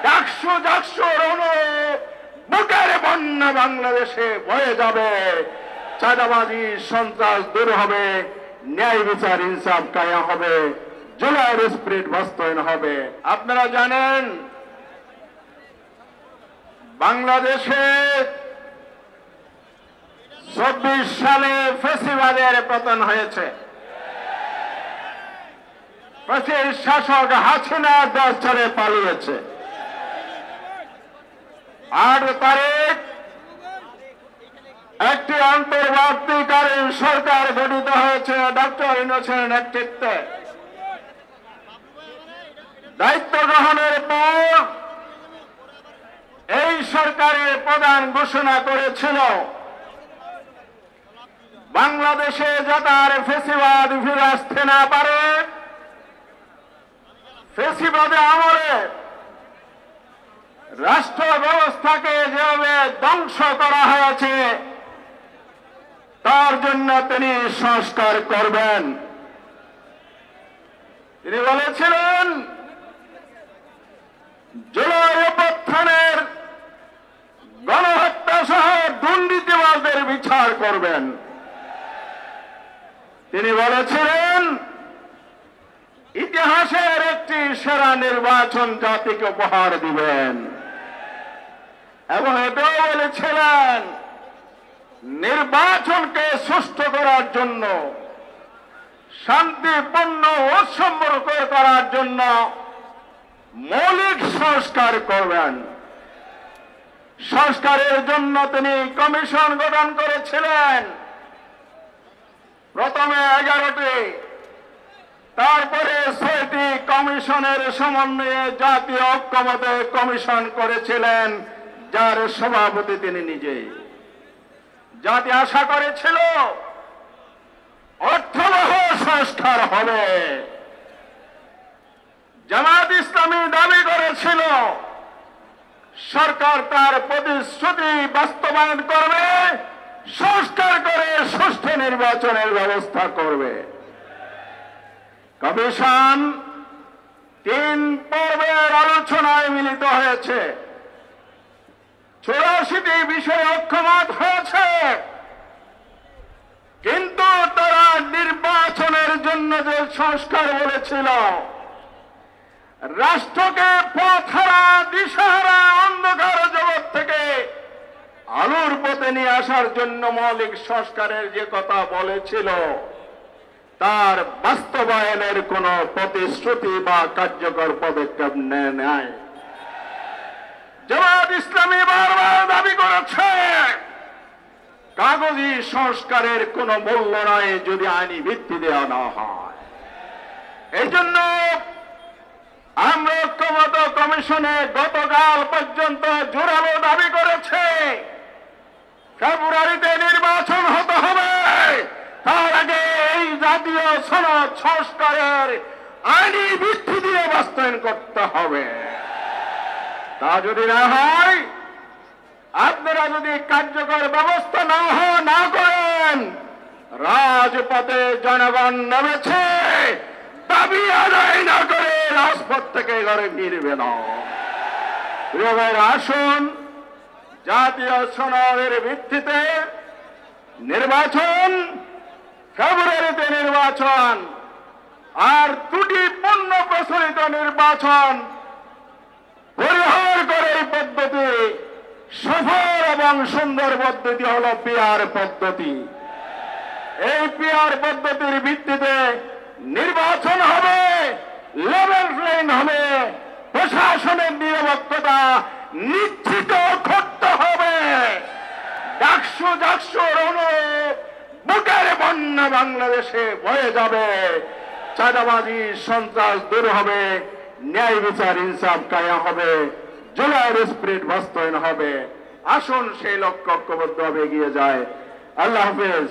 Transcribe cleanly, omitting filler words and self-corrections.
ডাকসু ডাকসুর বুকের বন্যা বাংলাদেশে বয়ে যাবে। চাঁদাবাজি সন্ত্রাস দূর হবে, ন্যায় বিচার ইনসাফ কায়েম হবে, জুলাইয়ের স্পিরিট বাস্তবায়ন হবে। আপনারা জানেন বাংলাদেশে 24 সালে ফ্যাসিবাদের পতন হয়েছে। ফ্যাসিস্ট শাসক হাসিনা দেশ ছেড়ে পালিয়েছে। 8 তারিখ একটি অন্তর্বর্তীকালীন সরকার গঠিত হয়েছে ডক্টর ইউনূসের নেতৃত্বে। দায়িত্ব গ্রহণের পর এই সরকারের প্রধান ঘোষণা করেছিল বাংলাদেশে যাতে আর ফ্যাসিবাদ ফিরে আসতে না পারে। ফ্যাসিবাদের আমলে রাষ্ট্র ব্যবস্থাকে যেভাবে ধ্বংস করা হয়েছে তার জন্য তিনি সংস্কার করবেন। তিনি বলেছিলেন জুলাই অভ্যুত্থানের গণহত্যা সহ দুর্নীতিবাজদের বিচার করবেন। তিনি বলেছিলেন ইতিহাসের একটি সেরা নির্বাচন জাতিকে উপহার দিবেন এবং এটাও বলেছিলেন নির্বাচনকে সুষ্ঠু করার জন্য, শান্তিপূর্ণ ও সম্পর্ক করার জন্য মৌলিক সংস্কার করবেন। সংস্কারের জন্য তিনি কমিশন গঠন করেছিলেন। প্রথমে 11টি, তারপরে 6টি কমিশনের সমন্বয়ে জাতীয় ঐক্যমত্য কমিশন করেছিলেন, যার সভাপতি তিনি নিজেই। জাতি আশা করেছিল অর্থবহ সংস্কার হবে। জামায়াত ইসলামী দাবি করেছিল সরকার তার প্রতিশ্রুতি বাস্তবায়ন করবে, সংস্কার করে সুষ্ঠু নির্বাচনের ব্যবস্থা করবে। কমিশন 3 পর্বের আলোচনায় মিলিত হয়েছে। 84টি বিষয়ে ঐক্যমত হয়েছে, কিন্তু তারা নির্বাচনের জন্য যে সংস্কার বলেছিল, রাষ্ট্রকে পথহারা দিশাহারা অন্ধকার জগৎ থেকে আলোর পথে নিয়ে আসার জন্য মৌলিক সংস্কারের যে কথা বলেছিল তার বাস্তবায়নের কোন প্রতিশ্রুতি বা কার্যকর পদক্ষেপ নেয় নাই। জামায়াত ইসলামী বারবার দাবি করেছে কাগজি সংস্কারের কোন মূল্য নাই যদি আইনি ভিত্তি দেওয়া না হয়। এই জন্য আমরা ঐক্যমত্য কমিশনে গতকাল পর্যন্ত জোরালো দাবি করেছে ফেব্রুয়ারিতে নির্বাচন হতে হবে, তার আগে এই জাতীয় সনদ সংস্কারের আইনি ভিত্তি দিয়ে বাস্তবায়ন করতে হবে। তা যদি না হয়, আপনারা যদি কার্যকর ব্যবস্থা না করেন, রাজপথে জনগণ নেমেছে, দাবি আদায় না করে রাজপথ থেকে ঘরে ফিরবে না। প্রিয় ভাইরা, আসুন জাতীয় সনদের ভিত্তিতে নির্বাচন, ফেব্রুয়ারিতে নির্বাচন, আর ত্রুটিপূর্ণ প্রচলিত নির্বাচন পরিহার করে এই পদ্ধতি সফল এবং সুন্দর পদ্ধতি হল পিআর পদ্ধতি। এই পিআর পদ্ধতির ভিত্তিতে নির্বাচন হবে, লেভেল প্লেইং হবে, প্রশাসনের নিরপেক্ষতা নিশ্চিত করতে হবে। ডাকসু ডাকসুর বুকের বন্যা বাংলাদেশে বয়ে যাবে। চাঁদাবাজি সন্ত্রাস দূর হবে, ন্যায় বিচার ইনসাফ কায়েম হবে, জুলাইয়ের স্পিরিট বাস্তবায়ন হবে। আসুন সেই লক্ষ্য ঐক্যবদ্ধভাবে এগিয়ে যায়। আল্লাহ হাফেজ।